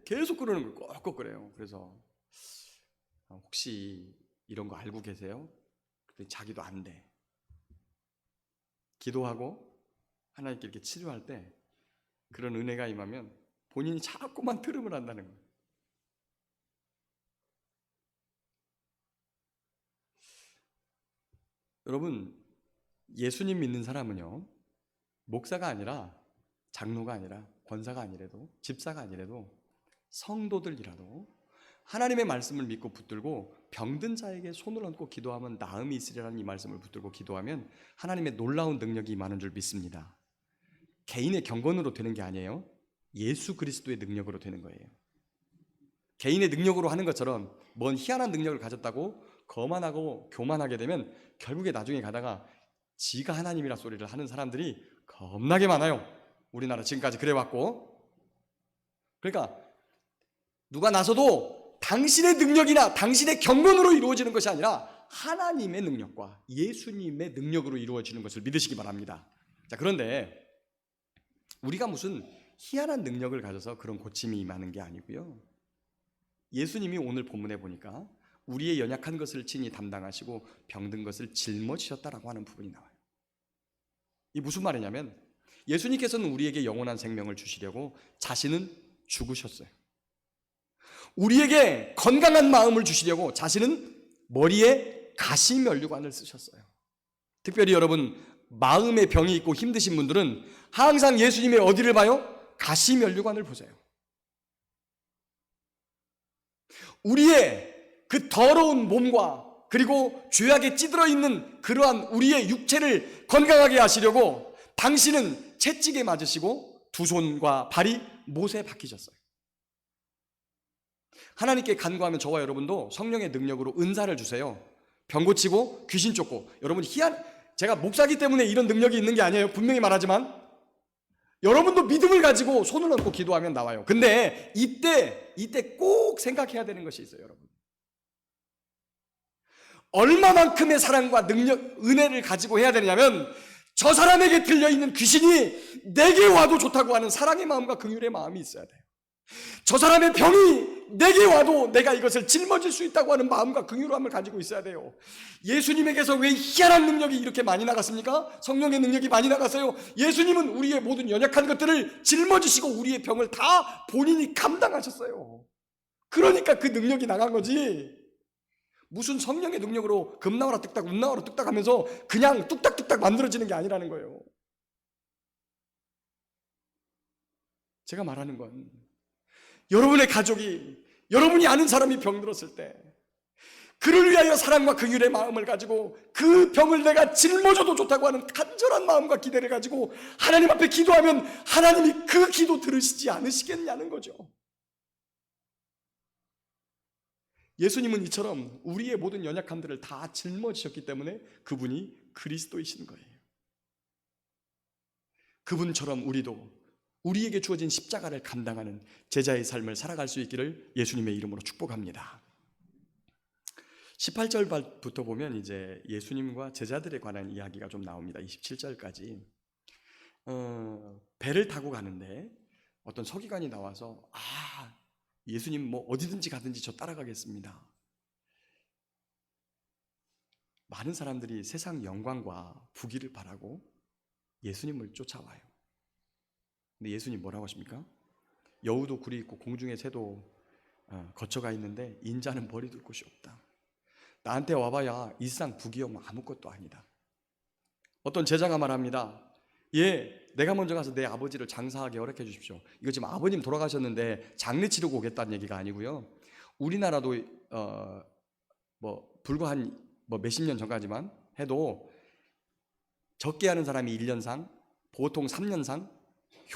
계속 그러는 거예요. 꼭 그래요. 그래서 혹시 이런 거 알고 계세요? 근데 자기도 안 돼. 기도하고 하나님께 이렇게 치료할 때 그런 은혜가 임하면 본인이 자꾸만 트름을 한다는 거예요. 여러분, 예수님 믿는 사람은요, 목사가 아니라 장로가 아니라 권사가 아니래도 집사가 아니래도 성도들이라도 하나님의 말씀을 믿고 붙들고 병든 자에게 손을 얹고 기도하면 나음이 있으리라는 이 말씀을 붙들고 기도하면 하나님의 놀라운 능력이 임하는 줄 믿습니다. 개인의 경건으로 되는 게 아니에요. 예수 그리스도의 능력으로 되는 거예요. 개인의 능력으로 하는 것처럼 뭔 희한한 능력을 가졌다고 거만하고 교만하게 되면 결국에 나중에 가다가 지가 하나님이라 소리를 하는 사람들이 겁나게 많아요. 우리나라 지금까지 그래왔고. 그러니까 누가 나서도 당신의 능력이나 당신의 경건으로 이루어지는 것이 아니라 하나님의 능력과 예수님의 능력으로 이루어지는 것을 믿으시기 바랍니다. 자, 그런데 우리가 무슨 희한한 능력을 가져서 그런 고침이 임하는 게 아니고요. 예수님이 오늘 본문에 보니까 우리의 연약한 것을 친히 담당하시고 병든 것을 짊어지셨다라고 하는 부분이 나와요. 이 무슨 말이냐면 예수님께서는 우리에게 영원한 생명을 주시려고 자신은 죽으셨어요. 우리에게 건강한 마음을 주시려고 자신은 머리에 가시면류관을 쓰셨어요. 특별히 여러분 마음의 병이 있고 힘드신 분들은 항상 예수님의 어디를 봐요? 가시면류관을 보세요. 우리의 그 더러운 몸과 그리고 죄악에 찌들어 있는 그러한 우리의 육체를 건강하게 하시려고 당신은 채찍에 맞으시고 두 손과 발이 못에 박히셨어요. 하나님께 간구하면 저와 여러분도 성령의 능력으로 은사를 주세요. 병 고치고 귀신 쫓고. 여러분 제가 목사기 때문에 이런 능력이 있는 게 아니에요. 분명히 말하지만 여러분도 믿음을 가지고 손을 얹고 기도하면 나와요. 근데 이때 꼭 생각해야 되는 것이 있어요, 여러분. 얼마만큼의 사랑과 능력, 은혜를 가지고 해야 되냐면 저 사람에게 들려있는 귀신이 내게 와도 좋다고 하는 사랑의 마음과 긍휼의 마음이 있어야 돼요. 저 사람의 병이 내게 와도 내가 이것을 짊어질 수 있다고 하는 마음과 긍휼함을 가지고 있어야 돼요. 예수님에게서 왜 희한한 능력이 이렇게 많이 나갔습니까? 성령의 능력이 많이 나갔어요. 예수님은 우리의 모든 연약한 것들을 짊어지시고 우리의 병을 다 본인이 감당하셨어요. 그러니까 그 능력이 나간 거지. 무슨 성령의 능력으로 금 나와라 뚝딱 운 나와라 뚝딱 하면서 그냥 뚝딱뚝딱 만들어지는 게 아니라는 거예요. 제가 말하는 건 여러분의 가족이, 여러분이 아는 사람이 병들었을 때 그를 위하여 사랑과 긍휼의 마음을 가지고 그 병을 내가 짊어져도 좋다고 하는 간절한 마음과 기대를 가지고 하나님 앞에 기도하면 하나님이 그 기도 들으시지 않으시겠냐는 거죠. 예수님은 이처럼 우리의 모든 연약함들을 다 짊어지셨기 때문에 그분이 그리스도이신 거예요. 그분처럼 우리도 우리에게 주어진 십자가를 감당하는 제자의 삶을 살아갈 수 있기를 예수님의 이름으로 축복합니다. 18절부터 보면 이제 예수님과 제자들에 관한 이야기가 좀 나옵니다. 27절까지 배를 타고 가는데 어떤 서기관이 나와서 예수님 뭐 어디든지 가든지 저 따라가겠습니다. 많은 사람들이 세상 영광과 부귀를 바라고 예수님을 쫓아와요. 근데 예수님 뭐라고 하십니까? 여우도 굴이 있고 공중의 새도 거처가 있는데 인자는 버려둘 곳이 없다. 나한테 와봐야 일상 부귀영 아무것도 아니다. 어떤 제자가 말합니다. 내가 먼저 가서 내 아버지를 장사하게 허락해 주십시오. 이거 지금 아버님 돌아가셨는데 장례 치르고 오겠다는 얘기가 아니고요. 우리나라도 불과 한 몇십 년 전까지만 해도 적게 하는 사람이 1년상, 보통 3년상,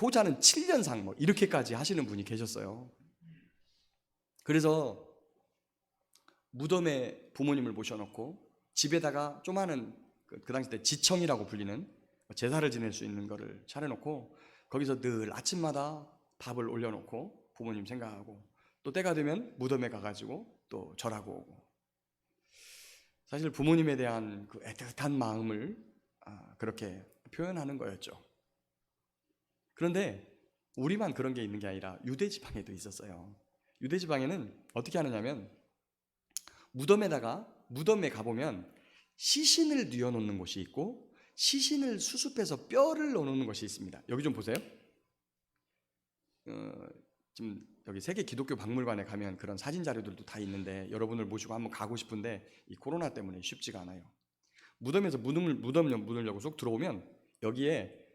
효자는 7년상 이렇게까지 하시는 분이 계셨어요. 그래서 무덤에 부모님을 모셔놓고 집에다가 조그마한 그 당시 때 지청이라고 불리는 제사를 지낼 수 있는 거를 차려놓고 거기서 늘 아침마다 밥을 올려놓고 부모님 생각하고 또 때가 되면 무덤에 가가지고 또 절하고 오고. 사실 부모님에 대한 그 애틋한 마음을 그렇게 표현하는 거였죠. 그런데 우리만 그런 게 있는 게 아니라 유대 지방에도 있었어요. 유대 지방에는 어떻게 하느냐면 무덤에 가보면 시신을 뉘어놓는 곳이 있고 시신을 수습해서 뼈를 넣어놓는 것이 있습니다. 여기 좀 보세요. 지금 여기 세계 기독교 박물관에 가면 그런 사진 자료들도 다 있는데 여러분을 모시고 한번 가고 싶은데 이 코로나 때문에 쉽지가 않아요. 무덤에서 무덤 문을 쏙 들어오면 여기에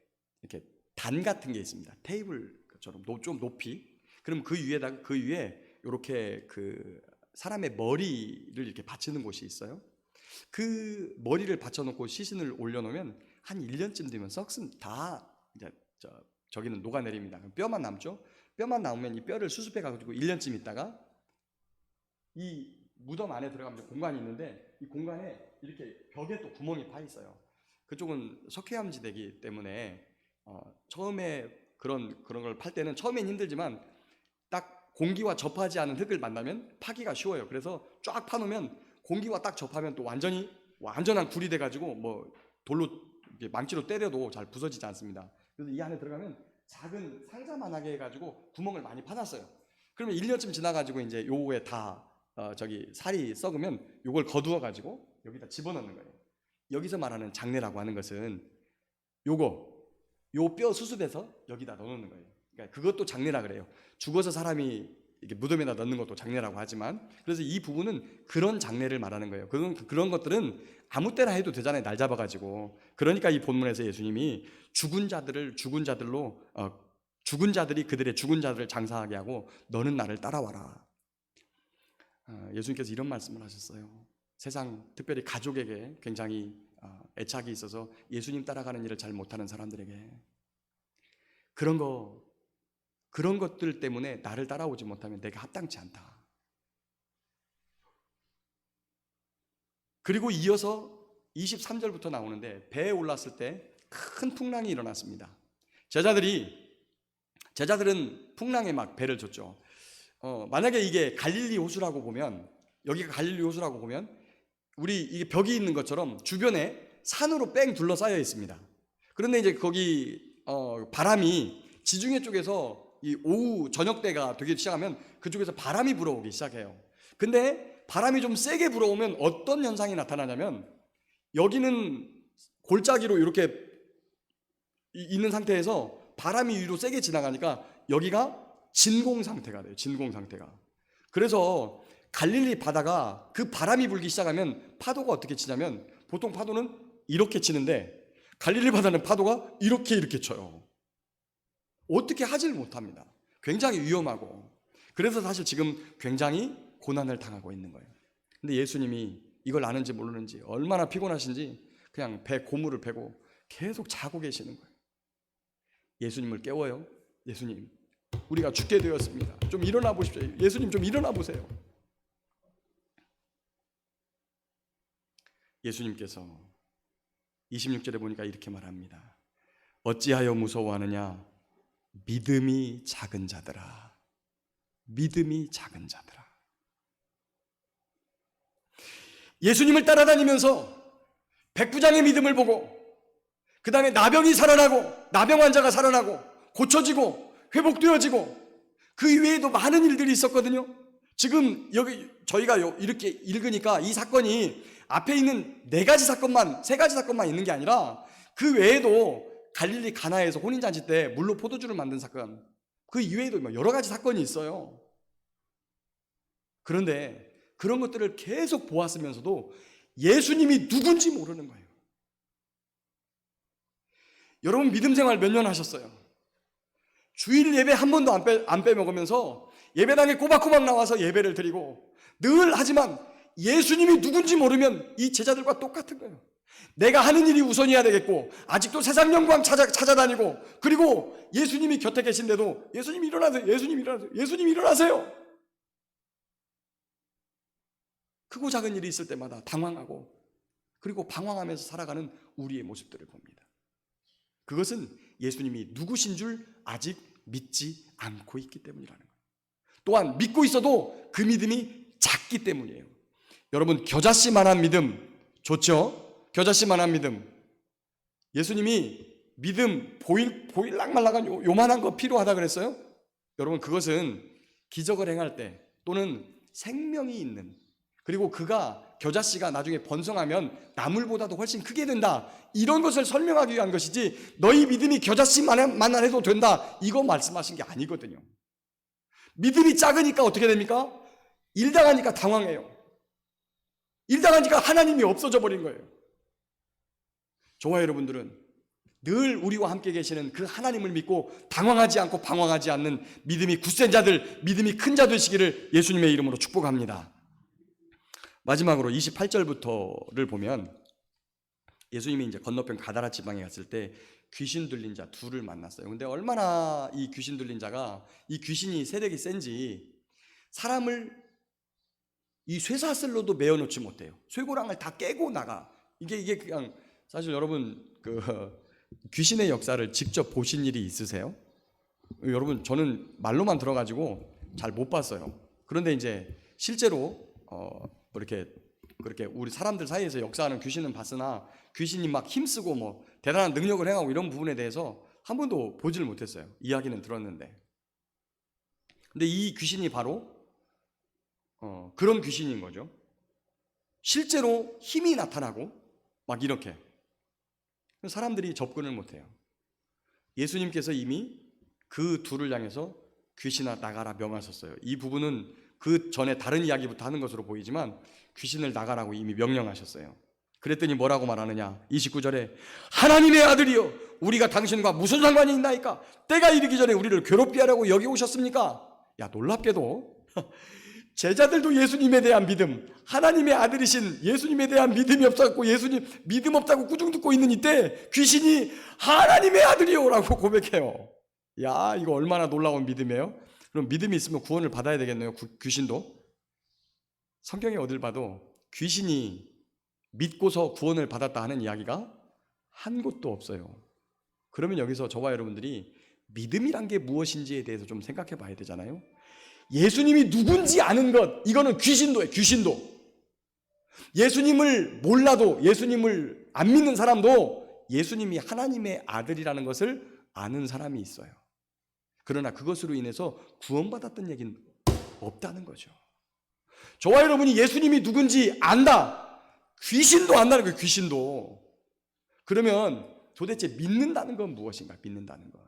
이렇게 단 같은 게 있습니다. 테이블처럼 좀 높이. 그럼 그 위에 이렇게 그 사람의 머리를 이렇게 받치는 곳이 있어요. 그 머리를 받쳐놓고 시신을 올려놓으면 한 1년쯤 되면 썩은 다 이제 저기는 녹아내립니다. 뼈만 남죠. 뼈만 남으면 이 뼈를 수습해가지고 1년쯤 있다가 이 무덤 안에 들어가면 공간이 있는데 이 공간에 이렇게 벽에 또 구멍이 파 있어요. 그쪽은 석회암지대이기 때문에 처음에 그런 걸 팔 때는 처음엔 힘들지만 딱 공기와 접하지 않은 흙을 만나면 파기가 쉬워요. 그래서 쫙 파놓으면 공기와 딱 접하면 또 완전한 굴이 돼가지고 돌로 망치로 때려도 잘 부서지지 않습니다. 그래서 이 안에 들어가면 작은 상자만하게 해가지고 구멍을 많이 파놨어요. 그러면 1년쯤 지나가지고 이제 요거에 다 살이 썩으면 요걸 거두어가지고 여기다 집어넣는 거예요. 여기서 말하는 장례라고 하는 것은 요 뼈 수습해서 여기다 넣어놓는 거예요. 그러니까 그것도 장례라 그래요. 죽어서 사람이 이렇게 무덤에다 넣는 것도 장례라고 하지만, 그래서 이 부분은 그런 장례를 말하는 거예요. 그런 것들은 아무 때나 해도 되잖아요. 날 잡아가지고. 그러니까 이 본문에서 예수님이 죽은 자들이 그들의 죽은 자들을 장사하게 하고 너는 나를 따라와라. 예수님께서 이런 말씀을 하셨어요. 세상, 특별히 가족에게 굉장히 애착이 있어서 예수님 따라가는 일을 잘 못하는 사람들에게 그런 것들 때문에 나를 따라오지 못하면 내가 합당치 않다. 그리고 이어서 23절부터 나오는데, 배에 올랐을 때 큰 풍랑이 일어났습니다. 제자들은 풍랑에 막 배를 줬죠. 만약에 이게 갈릴리 호수라고 보면, 여기가 갈릴리 호수라고 보면 우리 이게 벽이 있는 것처럼 주변에 산으로 뺑 둘러싸여 있습니다. 그런데 이제 거기 바람이 지중해 쪽에서 이 오후 저녁 때가 되기 시작하면 그쪽에서 바람이 불어오기 시작해요. 근데 바람이 좀 세게 불어오면 어떤 현상이 나타나냐면, 여기는 골짜기로 이렇게 있는 상태에서 바람이 위로 세게 지나가니까 여기가 진공 상태가 돼요. 진공 상태가. 그래서 갈릴리 바다가 그 바람이 불기 시작하면 파도가 어떻게 치냐면, 보통 파도는 이렇게 치는데 갈릴리 바다는 파도가 이렇게 쳐요. 어떻게 하질 못합니다. 굉장히 위험하고. 그래서 사실 지금 굉장히 고난을 당하고 있는 거예요. 근데 예수님이 이걸 아는지 모르는지 얼마나 피곤하신지 그냥 배 고무를 베고 계속 자고 계시는 거예요. 예수님을 깨워요. 예수님, 우리가 죽게 되었습니다. 좀 일어나 보십시오. 예수님 좀 일어나 보세요. 예수님께서 26절에 보니까 이렇게 말합니다. 어찌하여 무서워하느냐? 믿음이 작은 자들아. 믿음이 작은 자들아. 예수님을 따라다니면서 백부장의 믿음을 보고, 그 다음에 나병이 살아나고, 나병 환자가 살아나고 고쳐지고 회복되어지고, 그 이외에도 많은 일들이 있었거든요. 지금 여기 저희가 이렇게 읽으니까 이 사건이 앞에 있는 세 가지 사건만 있는 게 아니라 그 외에도 갈릴리 가나에서 혼인잔치 때 물로 포도주를 만든 사건, 그 이외에도 여러 가지 사건이 있어요. 그런데 그런 것들을 계속 보았으면서도 예수님이 누군지 모르는 거예요. 여러분 믿음 생활 몇 년 하셨어요? 주일 예배 한 번도 안 빼먹으면서 예배당에 꼬박꼬박 나와서 예배를 드리고 늘 하지만 예수님이 누군지 모르면 이 제자들과 똑같은 거예요. 내가 하는 일이 우선이어야 되겠고, 아직도 세상 영광 찾아다니고, 그리고 예수님이 곁에 계신데도 예수님 일어나세요, 예수님 일어나세요, 예수님 일어나세요. 크고 작은 일이 있을 때마다 당황하고, 그리고 방황하면서 살아가는 우리의 모습들을 봅니다. 그것은 예수님이 누구신 줄 아직 믿지 않고 있기 때문이라는 거예요. 또한 믿고 있어도 그 믿음이 작기 때문이에요. 여러분, 겨자씨만한 믿음 좋죠? 겨자씨만한 믿음. 예수님이 믿음 보일락말락한 요만한 거 필요하다 그랬어요? 여러분, 그것은 기적을 행할 때 또는 생명이 있는, 그리고 그가 겨자씨가 나중에 번성하면 나물보다도 훨씬 크게 된다, 이런 것을 설명하기 위한 것이지 너희 믿음이 겨자씨만한 해도 된다, 이거 말씀하신 게 아니거든요. 믿음이 작으니까 어떻게 됩니까? 일 당하니까 당황해요. 일 당하니까 하나님이 없어져 버린 거예요. 저와 여러분들은 늘 우리와 함께 계시는 그 하나님을 믿고 당황하지 않고 방황하지 않는 믿음이 굳센 자들, 믿음이 큰 자 되시기를 예수님의 이름으로 축복합니다. 마지막으로 28절부터를 보면 예수님이 이제 건너편 가다라 지방에 갔을 때 귀신 들린 자 둘을 만났어요. 근데 얼마나 이 귀신 들린 자가, 이 귀신이 세력이 센지 사람을 이 쇠사슬로도 메어놓지 못해요. 쇠고랑을 다 깨고 나가. 이게 그냥, 사실 여러분 그 귀신의 역사를 직접 보신 일이 있으세요? 여러분, 저는 말로만 들어가지고 잘 못 봤어요. 그런데 이제 실제로 그렇게 우리 사람들 사이에서 역사하는 귀신은 봤으나 귀신이 막 힘쓰고 뭐 대단한 능력을 행하고 이런 부분에 대해서 한 번도 보지를 못했어요. 이야기는 들었는데. 근데 이 귀신이 바로 그런 귀신인 거죠. 실제로 힘이 나타나고 막 이렇게. 사람들이 접근을 못해요. 예수님께서 이미 그 둘을 향해서 귀신아 나가라 명하셨어요. 이 부분은 그 전에 다른 이야기부터 하는 것으로 보이지만 귀신을 나가라고 이미 명령하셨어요. 그랬더니 뭐라고 말하느냐, 29절에 하나님의 아들이여 우리가 당신과 무슨 상관이 있나이까? 때가 이르기 전에 우리를 괴롭게 하려고 여기 오셨습니까? 야, 놀랍게도 제자들도 예수님에 대한 믿음, 하나님의 아들이신 예수님에 대한 믿음이 없었고 예수님 믿음 없다고 꾸중 듣고 있는 이때 귀신이 하나님의 아들이요 라고 고백해요. 야, 이거 얼마나 놀라운 믿음이에요? 그럼 믿음이 있으면 구원을 받아야 되겠네요. 귀신도. 성경에 어딜 봐도 귀신이 믿고서 구원을 받았다 하는 이야기가 한 곳도 없어요. 그러면 여기서 저와 여러분들이 믿음이란 게 무엇인지에 대해서 좀 생각해 봐야 되잖아요. 예수님이 누군지 아는 것, 이거는 귀신도예요. 귀신도. 예수님을 몰라도, 예수님을 안 믿는 사람도 예수님이 하나님의 아들이라는 것을 아는 사람이 있어요. 그러나 그것으로 인해서 구원받았던 얘기는 없다는 거죠. 저와 여러분이 예수님이 누군지 안다. 귀신도 안다는 거예요. 귀신도. 그러면 도대체 믿는다는 건 무엇인가? 믿는다는 건.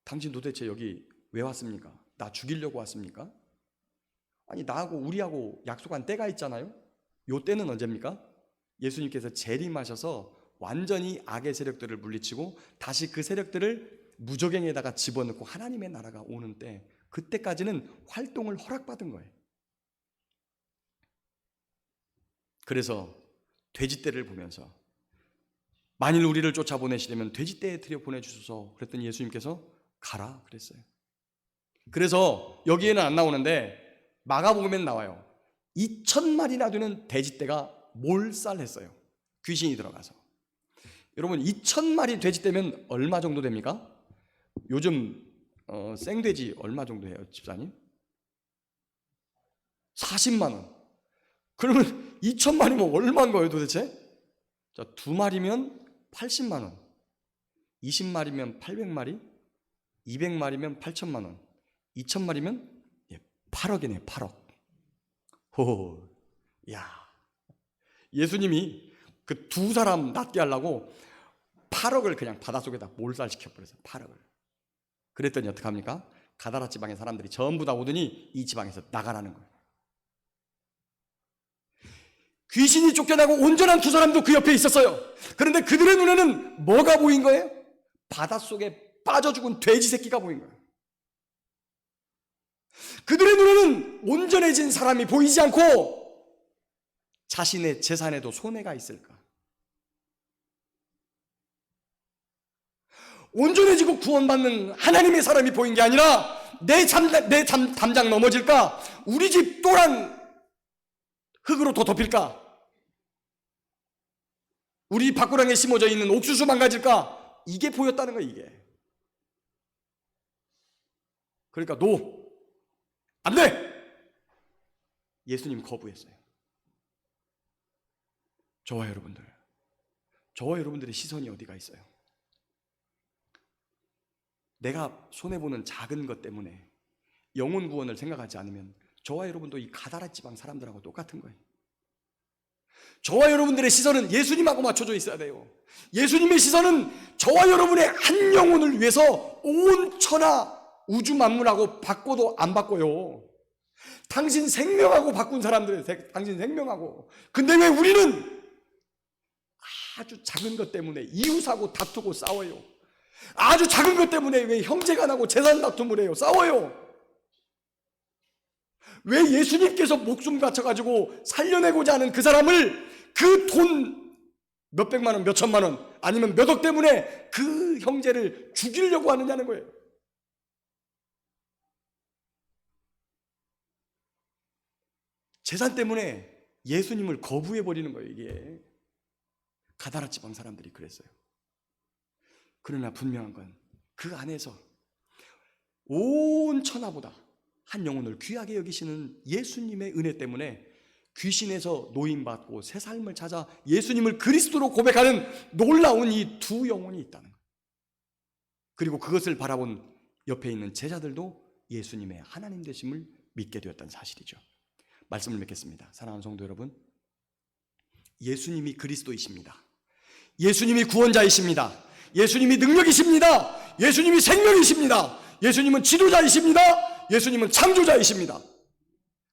당신 도대체 여기 왜 왔습니까? 나 죽이려고 왔습니까? 아니, 나하고 우리하고 약속한 때가 있잖아요. 요 때는 언제입니까? 예수님께서 재림하셔서 완전히 악의 세력들을 물리치고 다시 그 세력들을 무저갱에다가 집어넣고 하나님의 나라가 오는 때, 그때까지는 활동을 허락받은 거예요. 그래서 돼지떼를 보면서 만일 우리를 쫓아보내시려면 돼지떼에 들여보내주소서 그랬더니 예수님께서 가라 그랬어요. 그래서 여기에는 안 나오는데 마가복음에는 나와요. 2,000마리나 되는 돼지떼가 몰살했어요. 귀신이 들어가서. 여러분 2,000마리 돼지떼면 얼마 정도 됩니까? 요즘 생돼지 얼마 정도 해요, 집사님? 40만 원. 그러면 2,000마리면 얼마인 거예요 도대체? 자, 2마리면 80만 원, 20마리면 800마리, 200마리면 8천만 원, 2,000마리면 8억이네. 8억. 호, 야, 예수님이 그 두 사람 낫게 하려고 8억을 그냥 바닷속에다 몰살시켜버렸어요. 8억을. 그랬더니 어떡합니까? 가다라 지방의 사람들이 전부 다 오더니 이 지방에서 나가라는 거예요. 귀신이 쫓겨나고 온전한 두 사람도 그 옆에 있었어요. 그런데 그들의 눈에는 뭐가 보인 거예요? 바닷속에 빠져 죽은 돼지 새끼가 보인 거예요. 그들의 눈에는 온전해진 사람이 보이지 않고 자신의 재산에도 손해가 있을까? 온전해지고 구원받는 하나님의 사람이 보인 게 아니라 내 담장 넘어질까? 우리 집 또한 흙으로 더 덮일까? 우리 밖구랑에 심어져 있는 옥수수 망가질까? 이게 보였다는 거예요. 이게. 그러니까 안 돼! 예수님 거부했어요. 저와 여러분들의 시선이 어디가 있어요? 내가 손해보는 작은 것 때문에 영혼 구원을 생각하지 않으면 저와 여러분도 이 가다라 지방 사람들하고 똑같은 거예요. 저와 여러분들의 시선은 예수님하고 맞춰져 있어야 돼요. 예수님의 시선은 저와 여러분의 한 영혼을 위해서 온 천하 우주 만물하고 바꿔도 안 바꿔요. 당신 생명하고 바꾼 사람들의 당신 생명하고. 근데 왜 우리는 아주 작은 것 때문에 이웃하고 다투고 싸워요. 아주 작은 것 때문에 왜 형제간하고 재산 다툼을 해요? 싸워요. 왜 예수님께서 목숨 바쳐가지고 살려내고자 하는 그 사람을 그 돈 몇백만 원, 몇천만 원 아니면 몇 억 때문에 그 형제를 죽이려고 하느냐는 거예요. 재산 때문에 예수님을 거부해버리는 거예요. 이게 가다라 지방 사람들이 그랬어요. 그러나 분명한 건 그 안에서 온 천하보다 한 영혼을 귀하게 여기시는 예수님의 은혜 때문에 귀신에서 노임받고 새 삶을 찾아 예수님을 그리스도로 고백하는 놀라운 이 두 영혼이 있다는 거예요. 그리고 그것을 바라본 옆에 있는 제자들도 예수님의 하나님 되심을 믿게 되었다는 사실이죠. 말씀을 맺겠습니다. 사랑하는 성도 여러분, 예수님이 그리스도이십니다. 예수님이 구원자이십니다. 예수님이 능력이십니다. 예수님이 생명이십니다. 예수님은 지도자이십니다. 예수님은 창조자이십니다.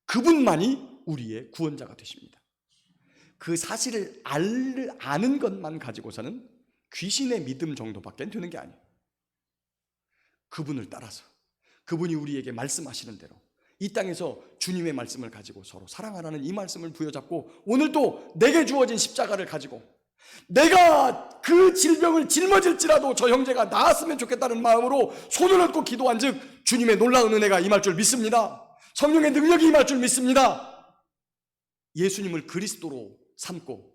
그분만이 우리의 구원자가 되십니다. 그 사실을 아는 것만 가지고서는 귀신의 믿음 정도밖에 되는 게 아니에요. 그분을 따라서 그분이 우리에게 말씀하시는 대로 이 땅에서 주님의 말씀을 가지고 서로 사랑하라는 이 말씀을 부여잡고, 오늘도 내게 주어진 십자가를 가지고 내가 그 질병을 짊어질지라도 저 형제가 나았으면 좋겠다는 마음으로 손을 얹고 기도한 즉 주님의 놀라운 은혜가 임할 줄 믿습니다. 성령의 능력이 임할 줄 믿습니다. 예수님을 그리스도로 삼고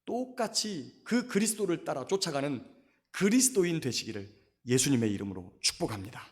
똑같이 그 그리스도를 따라 쫓아가는 그리스도인 되시기를 예수님의 이름으로 축복합니다.